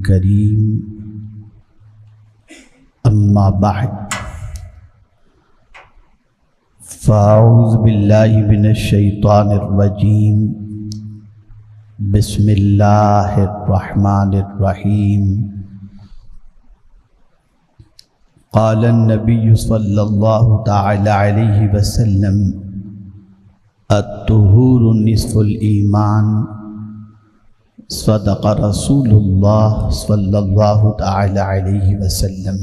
الكريم أما بعد فأعوذ بالله من الشيطان الرجيم بسم الله الرحمن الرحيم قال النبي صلى الله تعالى عليه وسلم الطهور نصف الإيمان صدق رسول الله صلى الله تعالى عليه وسلم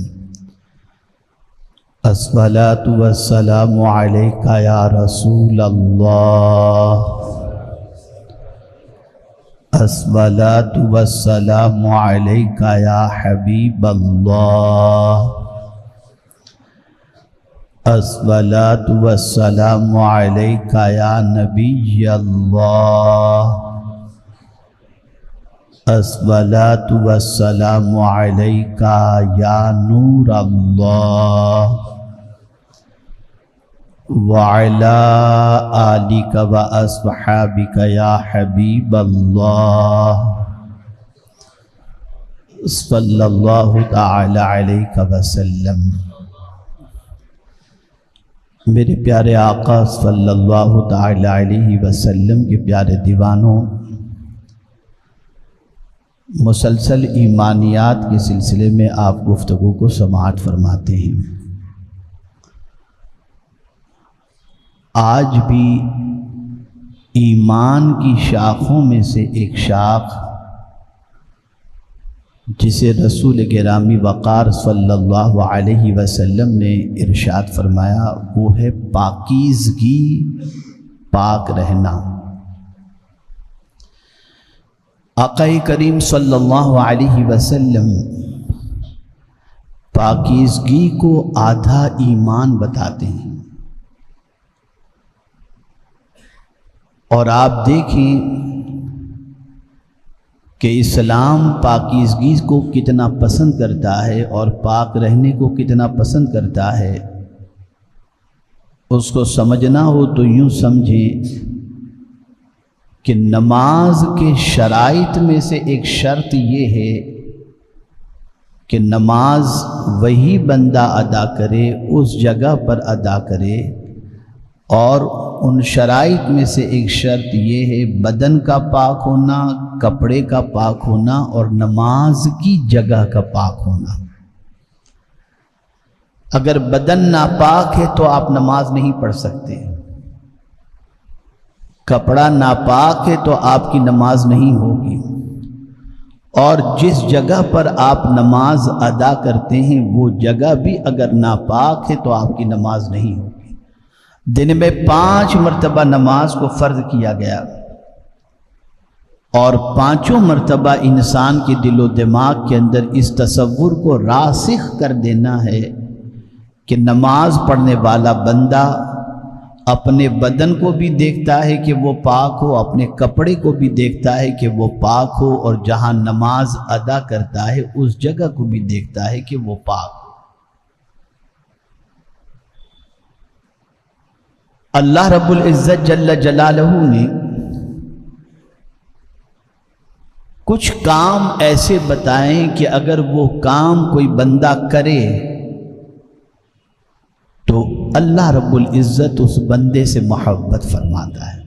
الصلاة والسلام عليك يا رسول الله الصلاة والسلام عليك يا حبيب الله الصلاة والسلام عليك يا نبي الله الصلاة والسلام عليك يا نور الله وعلى آلك وأصحابك يا حبيب الله صلى الله تعالى عليك وسلم۔ میرے پیارے آقا صلی اللہ تعالی علیہ وسلم کے پیارے دیوانوں، مسلسل ایمانیات کے سلسلے میں آپ گفتگو کو سماعت فرماتے ہیں۔ آج بھی ایمان کی شاخوں میں سے ایک شاخ جسے رسول گرامی وقار صلی اللہ علیہ وسلم نے ارشاد فرمایا وہ ہے پاکیزگی، پاک رہنا۔ آقا کریم صلی اللہ علیہ وسلم پاکیزگی کو آدھا ایمان بتاتے ہیں، اور آپ دیکھیں کہ اسلام پاکیزگی کو کتنا پسند کرتا ہے اور پاک رہنے کو کتنا پسند کرتا ہے۔ اس کو سمجھنا ہو تو یوں سمجھیں کہ نماز کے شرائط میں سے ایک شرط یہ ہے کہ نماز وہی بندہ ادا کرے، اس جگہ پر ادا کرے، اور ان شرائط میں سے ایک شرط یہ ہے بدن کا پاک ہونا، کپڑے کا پاک ہونا، اور نماز کی جگہ کا پاک ہونا۔ اگر بدن ناپاک ہے تو آپ نماز نہیں پڑھ سکتے، کپڑا ناپاک ہے تو آپ کی نماز نہیں ہوگی، اور جس جگہ پر آپ نماز ادا کرتے ہیں وہ جگہ بھی اگر ناپاک ہے تو آپ کی نماز نہیں ہوگی۔ دن میں 5 مرتبہ نماز کو فرض کیا گیا، اور 5 مرتبہ انسان کے دل و دماغ کے اندر اس تصور کو راسخ کر دینا ہے کہ نماز پڑھنے والا بندہ اپنے بدن کو بھی دیکھتا ہے کہ وہ پاک ہو، اپنے کپڑے کو بھی دیکھتا ہے کہ وہ پاک ہو، اور جہاں نماز ادا کرتا ہے اس جگہ کو بھی دیکھتا ہے کہ وہ پاک ہو۔ اللہ رب العزت جل جلالہ نے کچھ کام ایسے بتائیں کہ اگر وہ کام کوئی بندہ کرے تو اللہ رب العزت اس بندے سے محبت فرماتا ہے۔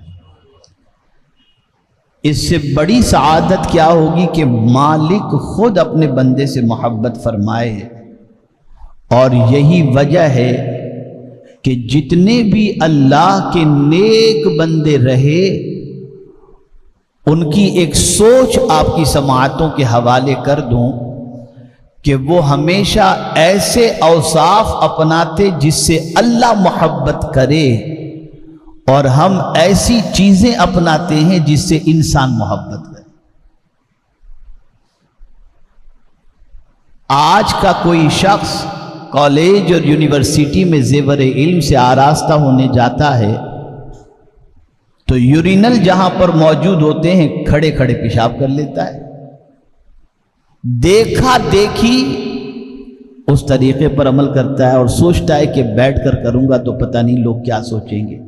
اس سے بڑی سعادت کیا ہوگی کہ مالک خود اپنے بندے سے محبت فرمائے، اور یہی وجہ ہے کہ جتنے بھی اللہ کے نیک بندے رہے ان کی ایک سوچ آپ کی سماعتوں کے حوالے کر دوں کہ وہ ہمیشہ ایسے اوصاف اپناتے جس سے اللہ محبت کرے، اور ہم ایسی چیزیں اپناتے ہیں جس سے انسان محبت کرے۔ آج کا کوئی شخص کالج اور یونیورسٹی میں زیور علم سے آراستہ ہونے جاتا ہے تو یورینل جہاں پر موجود ہوتے ہیں کھڑے کھڑے پیشاب کر لیتا ہے، دیکھا دیکھی اس طریقے پر عمل کرتا ہے اور سوچتا ہے کہ بیٹھ کر کروں گا تو پتہ نہیں لوگ کیا سوچیں گے۔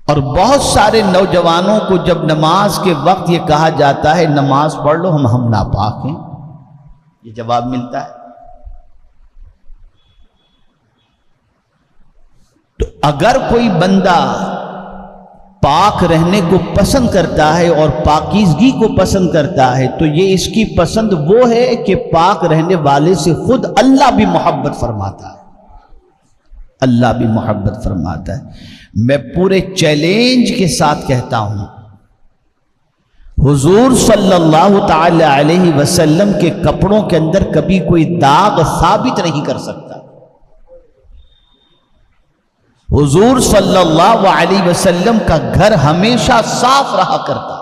اور بہت سارے نوجوانوں کو جب نماز کے وقت یہ کہا جاتا ہے نماز پڑھ لو، ہم ناپاک ہیں، یہ جواب ملتا ہے۔ تو اگر کوئی بندہ پاک رہنے کو پسند کرتا ہے اور پاکیزگی کو پسند کرتا ہے تو یہ اس کی پسند وہ ہے کہ پاک رہنے والے سے خود اللہ بھی محبت فرماتا ہے، اللہ بھی محبت فرماتا ہے۔ میں پورے چیلنج کے ساتھ کہتا ہوں، حضور صلی اللہ تعالی علیہ وسلم کے کپڑوں کے اندر کبھی کوئی داغ ثابت نہیں کر سکتا۔ حضور صلی اللہ علیہ وسلم کا گھر ہمیشہ صاف رہا کرتا،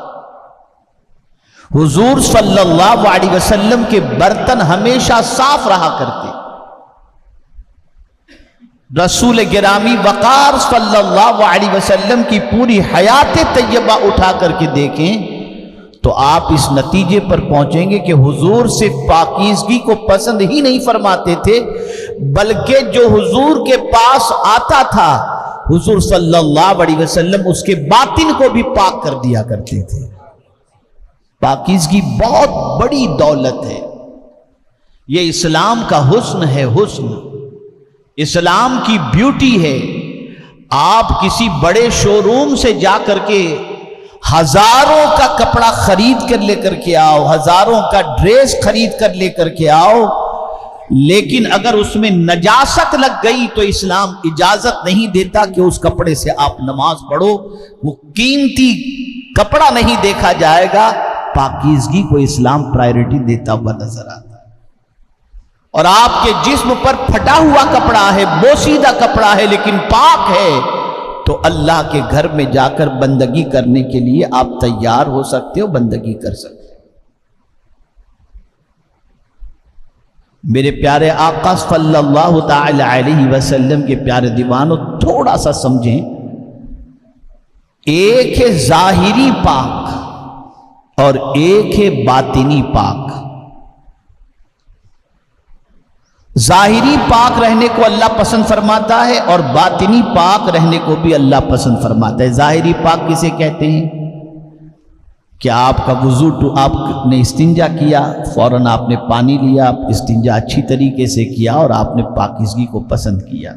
حضور صلی اللہ علیہ وسلم کے برتن ہمیشہ صاف رہا کرتے۔ رسول گرامی وقار صلی اللہ علیہ وسلم کی پوری حیات طیبہ اٹھا کر کے دیکھیں تو آپ اس نتیجے پر پہنچیں گے کہ حضور صرف پاکیزگی کو پسند ہی نہیں فرماتے تھے، بلکہ جو حضور کے پاس آتا تھا حضور صلی اللہ علیہ وسلم اس کے باطن کو بھی پاک کر دیا کرتے تھے۔ پاکیزگی بہت بڑی دولت ہے، یہ اسلام کا حسن ہے، حسن اسلام کی بیوٹی ہے۔ آپ کسی بڑے شو روم سے جا کر کے ہزاروں کا کپڑا خرید کر لے کر کے آؤ، ہزاروں کا ڈریس خرید کر لے کر کے آؤ، لیکن اگر اس میں نجاست لگ گئی تو اسلام اجازت نہیں دیتا کہ اس کپڑے سے آپ نماز پڑھو، وہ قیمتی کپڑا نہیں دیکھا جائے گا۔ پاکیزگی کو اسلام پرائیورٹی دیتا ہوا نظر آتا ہے۔ اور آپ کے جسم پر پھٹا ہوا کپڑا ہے، بوسیدہ کپڑا ہے، لیکن پاک ہے، تو اللہ کے گھر میں جا کر بندگی کرنے کے لیے آپ تیار ہو سکتے ہو، بندگی کر سکتے ہو۔ میرے پیارے آقا صلی اللہ تعالی علیہ وسلم کے پیارے دیوانوں، تھوڑا سا سمجھیں، ایک ہے ظاہری پاک اور ایک ہے باطنی پاک۔ ظاہری پاک رہنے کو اللہ پسند فرماتا ہے اور باطنی پاک رہنے کو بھی اللہ پسند فرماتا ہے۔ ظاہری پاک کسے کہتے ہیں؟ کہ آپ کا وضو، آپ نے استنجا کیا، فوراً آپ نے پانی لیا، استنجا اچھی طریقے سے کیا اور آپ نے پاکیزگی کو پسند کیا۔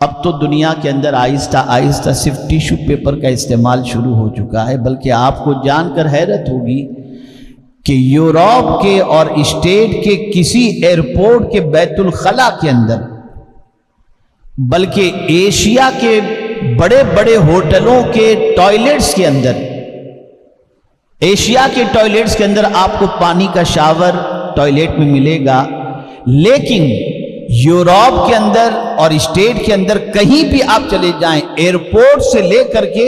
اب تو دنیا کے اندر آہستہ آہستہ صرف ٹیشو پیپر کا استعمال شروع ہو چکا ہے، بلکہ آپ کو جان کر حیرت ہوگی کہ یورپ کے اور اسٹیٹ کے کسی ایئرپورٹ کے بیت الخلا کے اندر، بلکہ ایشیا کے بڑے بڑے ہوٹلوں کے ٹوائلٹس کے اندر، ایشیا کے ٹوائلٹس کے اندر آپ کو پانی کا شاور ٹوائلٹ میں ملے گا، لیکن یورپ کے اندر اور اسٹیٹ کے اندر کہیں بھی آپ چلے جائیں، ایئرپورٹ سے لے کر کے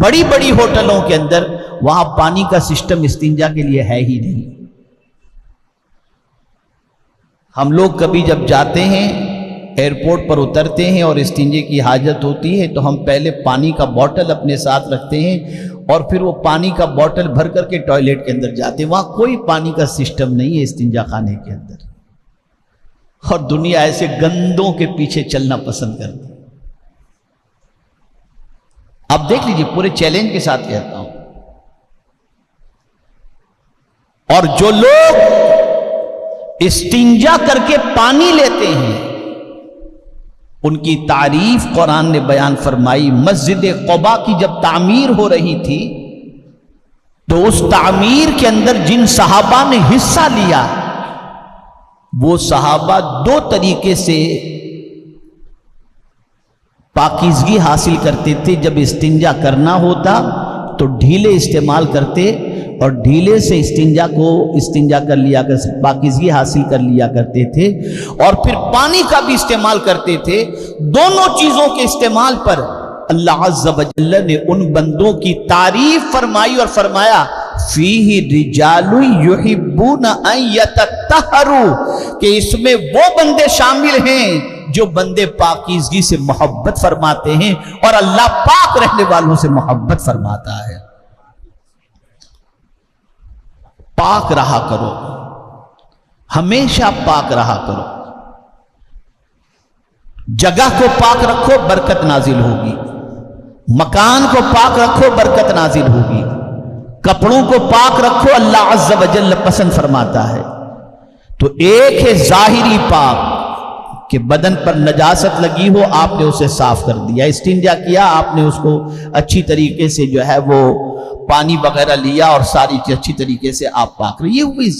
بڑی بڑی ہوٹلوں کے اندر، وہاں پانی کا سسٹم استنجا کے لیے ہے ہی نہیں۔ ہم لوگ کبھی جب جاتے ہیں، ایئرپورٹ پر اترتے ہیں اور استنجے کی حاجت ہوتی ہے تو ہم پہلے پانی کا بوٹل اپنے ساتھ رکھتے ہیں اور پھر وہ پانی کا بوٹل بھر کر کے ٹوائلٹ کے اندر جاتے ہیں۔ وہاں کوئی پانی کا سسٹم نہیں ہے استنجا خانے کے اندر، اور دنیا ایسے گندوں کے پیچھے چلنا پسند کرتی ہے۔ اب دیکھ لیجئے، پورے چیلنج کے ساتھ کہتا ہوں، اور جو لوگ استنجا کر کے پانی لیتے ہیں ان کی تعریف قرآن نے بیان فرمائی۔ مسجد قباء کی جب تعمیر ہو رہی تھی تو اس تعمیر کے اندر جن صحابہ نے حصہ لیا وہ صحابہ دو طریقے سے پاکیزگی حاصل کرتے تھے۔ جب استنجا کرنا ہوتا تو ڈھیلے استعمال کرتے اور ڈھیلے سے استنجا کر لیا کر پاکیزگی حاصل کر لیا کرتے تھے، اور پھر پانی کا بھی استعمال کرتے تھے۔ دونوں چیزوں کے استعمال پر اللہ عز و جل نے ان بندوں کی تعریف فرمائی اور فرمایا فیہ رجال یحبون ان یتطہروا، کہ اس میں وہ بندے شامل ہیں جو بندے پاکیزگی سے محبت فرماتے ہیں، اور اللہ پاک رہنے والوں سے محبت فرماتا ہے۔ پاک رہا کرو، ہمیشہ پاک رہا کرو، جگہ کو پاک رکھو، برکت نازل ہوگی۔ مکان کو پاک رکھو برکت نازل ہوگی، کپڑوں کو پاک رکھو اللہ عز و جل پسند فرماتا ہے۔ تو ایک ہے ظاہری پاک کہ بدن پر نجاست لگی ہو آپ نے اسے صاف کر دیا، استنجا کیا آپ نے اس کو اچھی طریقے سے جو ہے وہ پانی وغیرہ لیا اور ساری چیز اچھی طریقے سے آپ پاک رہے، یہ ہوئی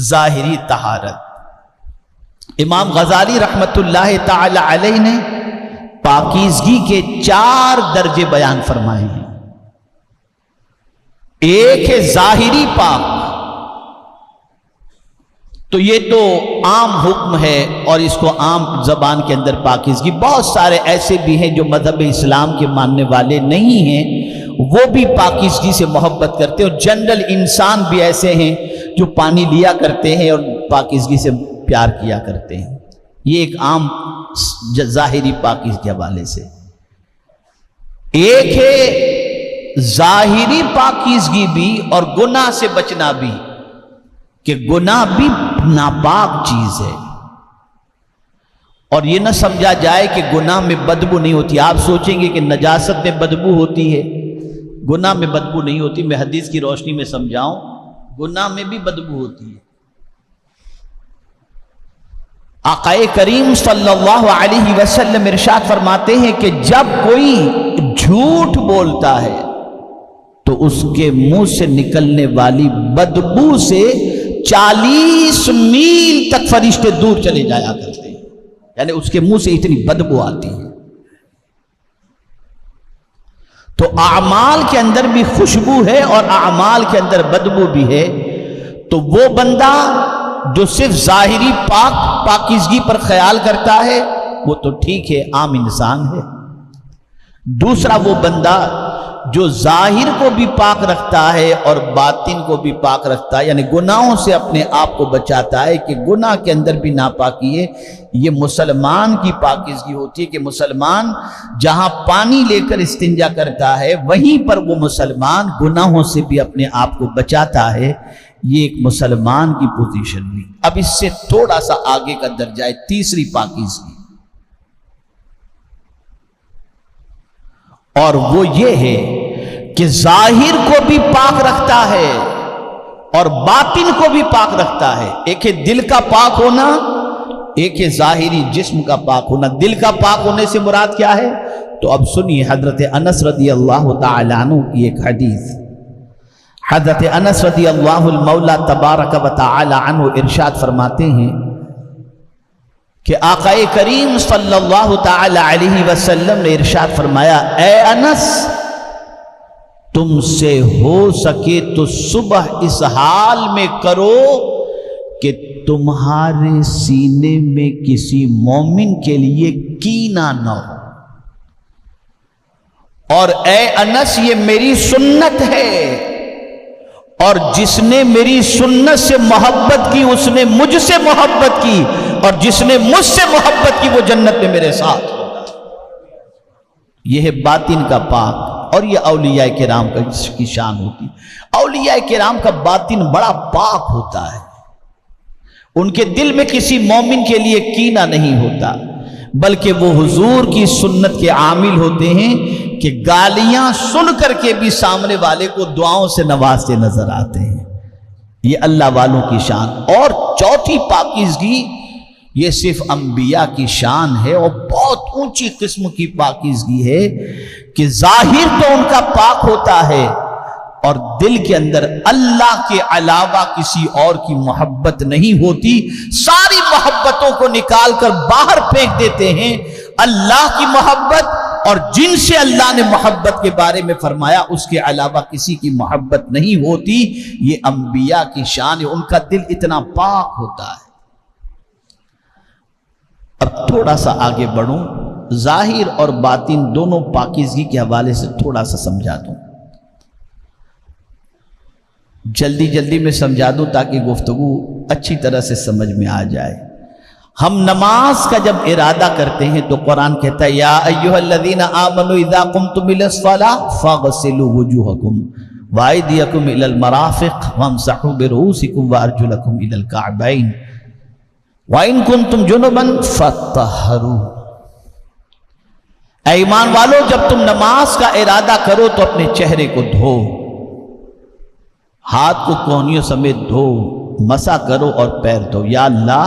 ظاہری طہارت۔ امام غزالی رحمت اللہ تعالی علیہ نے پاکیزگی کے 4 درجے بیان فرمائے ہیں۔ ایک ہے ظاہری پاک، تو یہ تو عام حکم ہے اور اس کو عام زبان کے اندر پاکیزگی، بہت سارے ایسے بھی ہیں جو مذہب اسلام کے ماننے والے نہیں ہیں وہ بھی پاکیزگی سے محبت کرتے ہیں، اور جنرل انسان بھی ایسے ہیں جو پانی لیا کرتے ہیں اور پاکیزگی سے پیار کیا کرتے ہیں۔ یہ ایک عام ظاہری پاکیزگی کے حوالے سے۔ ایک ہے ظاہری پاکیزگی بھی اور گناہ سے بچنا بھی، کہ گناہ بھی ناپاک چیز ہے، اور یہ نہ سمجھا جائے کہ گناہ میں بدبو نہیں ہوتی۔ آپ سوچیں گے کہ نجاست میں بدبو ہوتی ہے، گناہ میں بدبو نہیں ہوتی۔ میں حدیث کی روشنی میں سمجھاؤں، گناہ میں بھی بدبو ہوتی ہے۔ آقا کریم صلی اللہ علیہ وسلم ارشاد فرماتے ہیں کہ جب کوئی جھوٹ بولتا ہے تو اس کے منہ سے نکلنے والی بدبو سے 40 میل تک فرشتے دور چلے جایا کرتے ہیں، یعنی اس کے منہ سے اتنی بدبو آتی ہے۔ تو اعمال کے اندر بھی خوشبو ہے اور اعمال کے اندر بدبو بھی ہے۔ تو وہ بندہ جو صرف ظاہری پاکیزگی پر خیال کرتا ہے وہ تو ٹھیک ہے، عام انسان ہے۔ دوسرا وہ بندہ جو ظاہر کو بھی پاک رکھتا ہے اور باطن کو بھی پاک رکھتا ہے، یعنی گناہوں سے اپنے آپ کو بچاتا ہے کہ گناہ کے اندر بھی ناپاکی ہے، یہ مسلمان کی پاکیزگی ہوتی ہے کہ مسلمان جہاں پانی لے کر استنجا کرتا ہے وہیں پر وہ مسلمان گناہوں سے بھی اپنے آپ کو بچاتا ہے۔ یہ ایک مسلمان کی پوزیشن ہوئی۔ اب اس سے تھوڑا سا آگے کا درجہ ہے تیسری پاکیزگی، اور وہ یہ ہے کہ ظاہر کو بھی پاک رکھتا ہے اور باطن کو بھی پاک رکھتا ہے۔ ایک ہے دل کا پاک ہونا، ایک ہے ظاہری جسم کا پاک ہونا۔ دل کا پاک ہونے سے مراد کیا ہے؟ تو اب سنیے حضرت انس رضی اللہ تعالیٰ عنہ کی ایک حدیث۔ حضرت انس رضی اللہ المولا تبارک و تعالی عنہ ارشاد فرماتے ہیں کہ آقا کریم صلی اللہ تعالی علیہ وسلم نے ارشاد فرمایا، اے انس تم سے ہو سکے تو صبح اس حال میں کرو کہ تمہارے سینے میں کسی مومن کے لیے کینہ نہ ہو، اور اے انس یہ میری سنت ہے، اور جس نے میری سنت سے محبت کی اس نے مجھ سے محبت کی، اور جس نے مجھ سے محبت کی وہ جنت میں میرے ساتھ ہوگا۔ یہ ہے باطن کا پاک، اور یہ اولیاء کرام کی شان ہوتی ہے۔ اولیاء کرام کا باطن بڑا پاک ہوتا ہے، ان کے دل میں کسی مومن کے لیے کینہ نہیں ہوتا، بلکہ وہ حضور کی سنت کے عامل ہوتے ہیں کہ گالیاں سن کر کے بھی سامنے والے کو دعاؤں سے نوازتے نظر آتے ہیں۔ یہ اللہ والوں کی شان۔ اور چوتھی پاکیزگی یہ صرف انبیاء کی شان ہے، اور بہت اونچی قسم کی پاکیزگی ہے کہ ظاہر تو ان کا پاک ہوتا ہے اور دل کے اندر اللہ کے علاوہ کسی اور کی محبت نہیں ہوتی۔ ساری محبتوں کو نکال کر باہر پھینک دیتے ہیں، اللہ کی محبت اور جن سے اللہ نے محبت کے بارے میں فرمایا اس کے علاوہ کسی کی محبت نہیں ہوتی۔ یہ انبیاء کی شان ہے، ان کا دل اتنا پاک ہوتا ہے۔ اب تھوڑا سا آگے بڑھوں، ظاہر اور باطن دونوں پاکیزگی کے حوالے سے تھوڑا سا سمجھا دوں، جلدی میں سمجھا دوں تاکہ گفتگو اچھی طرح سے سمجھ میں آ جائے۔ ہم نماز کا جب ارادہ کرتے ہیں تو قرآن کہتا ہے یا ایھا الذین آمنوا اذا قمتم الی الصلاۃ فاغسلوا وجوہکم وایدیکم الی المرافق وامسحوا برؤوسکم وارجلکم الی الکعبین وَإِن كُنتُمْ جُنُبًا فَطَّهَّرُوا۔ اے ایمان والو، جب تم نماز کا ارادہ کرو تو اپنے چہرے کو دھو، ہاتھ کو کونیوں سمیت دھو، مسا کرو اور پیر دھو۔ یا اللہ،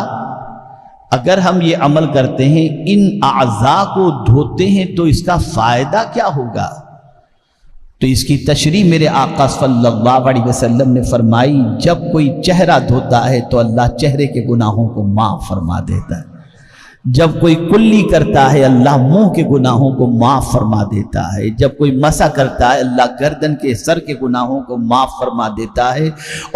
اگر ہم یہ عمل کرتے ہیں، ان اعضاء کو دھوتے ہیں، تو اس کا فائدہ کیا ہوگا؟ تو اس کی تشریح میرے آقا صلی اللہ علیہ وسلم نے فرمائی، جب کوئی چہرہ دھوتا ہے تو اللہ چہرے کے گناہوں کو معاف فرما دیتا ہے، جب کوئی کلی کرتا ہے اللہ منہ کے گناہوں کو معاف فرما دیتا ہے، جب کوئی مسح کرتا ہے اللہ گردن کے سر کے گناہوں کو معاف فرما دیتا ہے،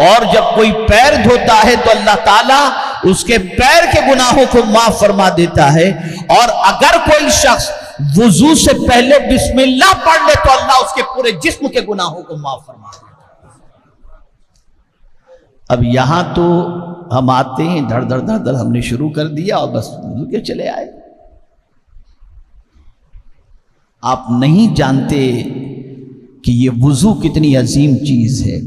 اور جب کوئی پیر دھوتا ہے تو اللہ تعالیٰ اس کے پیر کے گناہوں کو معاف فرما دیتا ہے، اور اگر کوئی شخص وضو سے پہلے بسم اللہ پڑھ لے تو اللہ اس کے پورے جسم کے گناہوں کو معاف فرما دیتا ہے۔ اب یہاں تو ہم آتے ہیں دھڑ دھڑ دھڑ دھڑ، ہم نے شروع کر دیا اور بس وضو کے چلے آئے۔ آپ نہیں جانتے کہ یہ وضو کتنی عظیم چیز ہے۔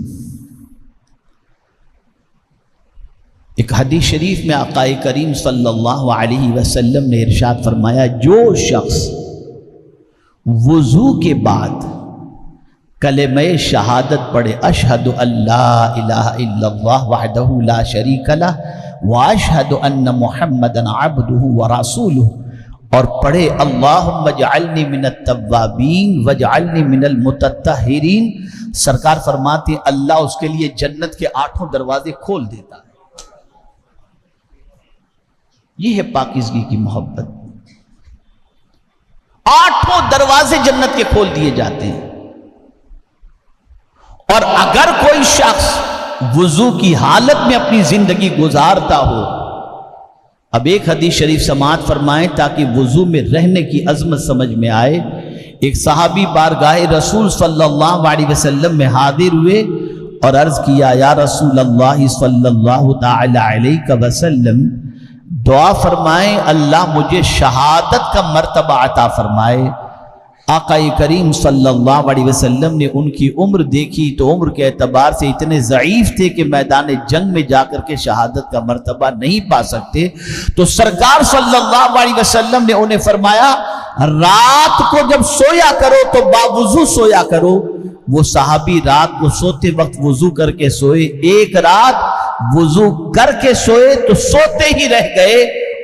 ایک حدیث شریف میں آقا کریم صلی اللہ علیہ وسلم نے ارشاد فرمایا، جو شخص وضو کے بعد کلمہ شہادت پڑھے، اشہد ان لا الہ الا اللہ وحدہ لا شریک لہ واشہد ان محمدا عبدہ ورسولہ، اور پڑھے اللہم اجعلنی من التوابین واجعلنی من المتطہرین، سرکار فرماتے ہیں اللہ اس کے لیے جنت کے 8 دروازے کھول دیتا ہے۔ یہ ہے پاکیزگی کی محبت، 8 دروازے جنت کے کھول دیے جاتے ہیں۔ اور اگر کوئی شخص وضو کی حالت میں اپنی زندگی گزارتا ہو، اب ایک حدیث شریف سماعت فرمائیں تاکہ وضو میں رہنے کی عظمت سمجھ میں آئے۔ ایک صحابی بارگاہ رسول صلی اللہ علیہ وسلم میں حاضر ہوئے اور عرض کیا، یا رسول اللہ صلی اللہ تعالی علیہ وسلم، دعا فرمائیں اللہ مجھے شہادت کا مرتبہ عطا فرمائے۔ آقا کریم صلی اللہ علیہ وسلم نے ان کی عمر دیکھی تو عمر کے اعتبار سے اتنے ضعیف تھے کہ میدان جنگ میں جا کر کے شہادت کا مرتبہ نہیں پا سکتے، تو سرکار صلی اللہ علیہ وسلم نے انہیں فرمایا، رات کو جب سویا کرو تو باوضو سویا کرو۔ وہ صحابی رات کو سوتے وقت وضو کر کے سوئے، ایک رات وضو کر کے سوئے تو سوتے ہی رہ گئے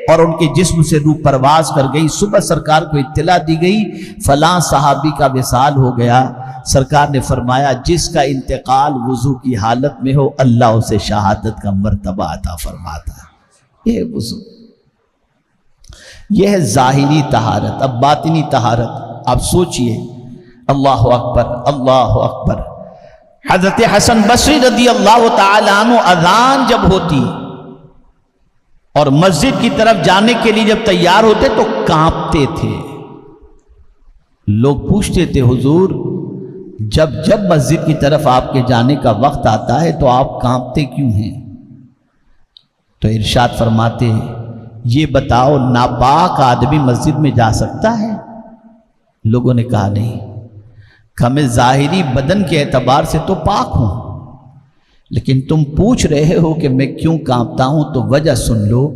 اور ان کے جسم سے روح پرواز کر گئی۔ صبح سرکار کو اطلاع دی گئی فلاں صحابی کا وصال ہو گیا۔ سرکار نے فرمایا جس کا انتقال وضو کی حالت میں ہو اللہ اسے شہادت کا مرتبہ عطا فرماتا ہے۔ یہ وضو، یہ ہے ظاہری طہارت۔ اب باطنی طہارت آپ سوچئے، اللہ اکبر اللہ اکبر۔ حضرت حسن بصری رضی اللہ تعالیٰ عنہ اذان جب ہوتی اور مسجد کی طرف جانے کے لیے جب تیار ہوتے تو کانپتے تھے۔ لوگ پوچھتے تھے حضور جب مسجد کی طرف آپ کے جانے کا وقت آتا ہے تو آپ کانپتے کیوں ہیں؟ تو ارشاد فرماتے یہ بتاؤ ناپاک آدمی مسجد میں جا سکتا ہے؟ لوگوں نے کہا نہیں، کہ میں ظاہری بدن کے اعتبار سے تو پاک ہوں، لیکن تم پوچھ رہے ہو کہ میں کیوں کانپتا ہوں تو وجہ سن لو۔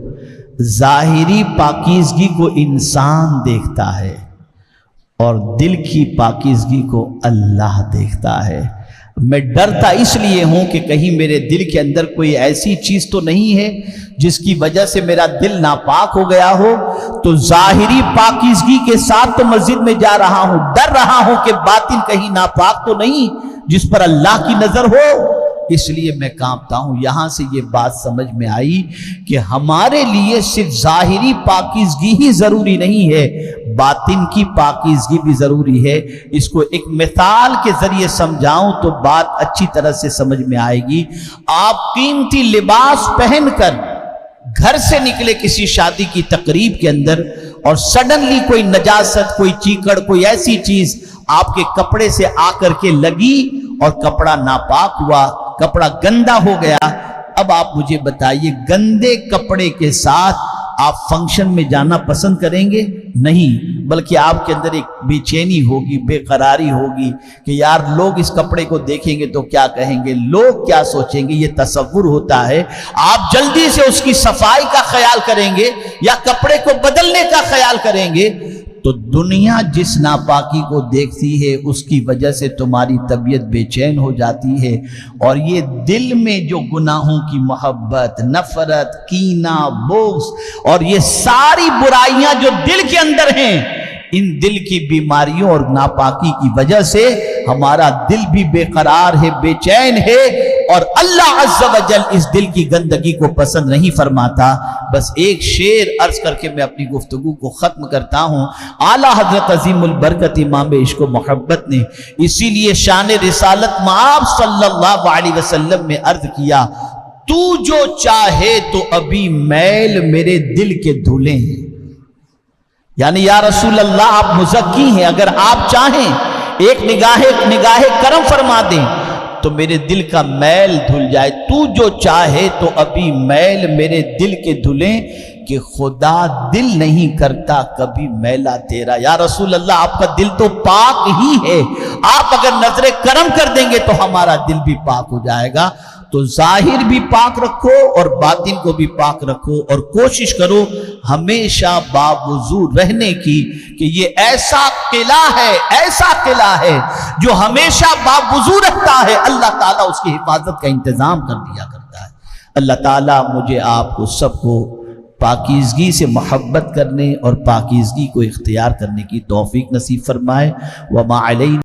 ظاہری پاکیزگی کو انسان دیکھتا ہے اور دل کی پاکیزگی کو اللہ دیکھتا ہے۔ میں ڈرتا اس لیے ہوں کہ کہیں میرے دل کے اندر کوئی ایسی چیز تو نہیں ہے جس کی وجہ سے میرا دل ناپاک ہو گیا ہو، تو ظاہری پاکیزگی کے ساتھ تو مسجد میں جا رہا ہوں، ڈر رہا ہوں کہ باطن کہیں ناپاک تو نہیں جس پر اللہ کی نظر ہو، اس لیے میں کانپتا ہوں۔ یہاں سے یہ بات سمجھ میں آئی کہ ہمارے لیے صرف ظاہری پاکیزگی ہی ضروری نہیں ہے، باطن کی پاکیزگی بھی ضروری ہے۔ اس کو ایک مثال کے ذریعے سمجھاؤں تو بات اچھی طرح سے سمجھ میں آئے گی۔ آپ قیمتی لباس پہن کر گھر سے نکلے کسی شادی کی تقریب کے اندر اور سڈنلی کوئی نجاست، کوئی چیکڑ، کوئی ایسی چیز آپ کے کپڑے سے آ کر کے لگی اور کپڑا ناپاک ہوا، کپڑا گندا ہو گیا۔ اب آپ مجھے بتائیے گندے کپڑے کے ساتھ آپ فنکشن میں جانا پسند کریں گے؟ نہیں، بلکہ آپ کے اندر ایک بے چینی ہوگی، بے قراری ہوگی کہ یار لوگ اس کپڑے کو دیکھیں گے تو کیا کہیں گے، لوگ کیا سوچیں گے، یہ تصور ہوتا ہے۔ آپ جلدی سے اس کی صفائی کا خیال کریں گے یا کپڑے کو بدلنے کا خیال کریں گے؟ تو دنیا جس ناپاکی کو دیکھتی ہے اس کی وجہ سے تمہاری طبیعت بے چین ہو جاتی ہے، اور یہ دل میں جو گناہوں کی محبت، نفرت، کینہ، بغض اور یہ ساری برائیاں جو دل کے اندر ہیں، ان دل کی بیماریوں اور ناپاکی کی وجہ سے ہمارا دل بھی بے قرار ہے، بے چین ہے، اور اللہ عز و جل اس دل کی گندگی کو پسند نہیں فرماتا۔ بس ایک شعر عرض کر کے میں اپنی گفتگو کو ختم کرتا ہوں۔ اعلیٰ حضرت عظیم البرکت امام عشق و محبت نے اسی لیے شان رسالت مآب صلی اللہ علیہ وسلم میں عرض کیا، تو جو چاہے تو ابھی میل میرے دل کے دھلے ہیں، یعنی یا رسول اللہ آپ مزکی ہیں، اگر آپ چاہیں ایک نگاہ کرم فرما دیں تو میرے دل کا میل دھل جائے۔ تو جو چاہے تو ابھی میل میرے دل کے دھلیں، کہ خدا دل نہیں کرتا کبھی میلا تیرا۔ یا رسول اللہ آپ کا دل تو پاک ہی ہے، آپ اگر نظر کرم کر دیں گے تو ہمارا دل بھی پاک ہو جائے گا۔ تو ظاہر بھی پاک رکھو اور باطن کو بھی پاک رکھو، اور کوشش کرو ہمیشہ باوضو رہنے کی، کہ یہ ایسا قلعہ ہے جو ہمیشہ باوضو رہتا ہے، اللہ تعالیٰ اس کی حفاظت کا انتظام کر دیا کرتا ہے۔ اللہ تعالیٰ مجھے آپ کو سب کو پاکیزگی سے محبت کرنے اور پاکیزگی کو اختیار کرنے کی توفیق نصیب فرمائے۔ وما علینا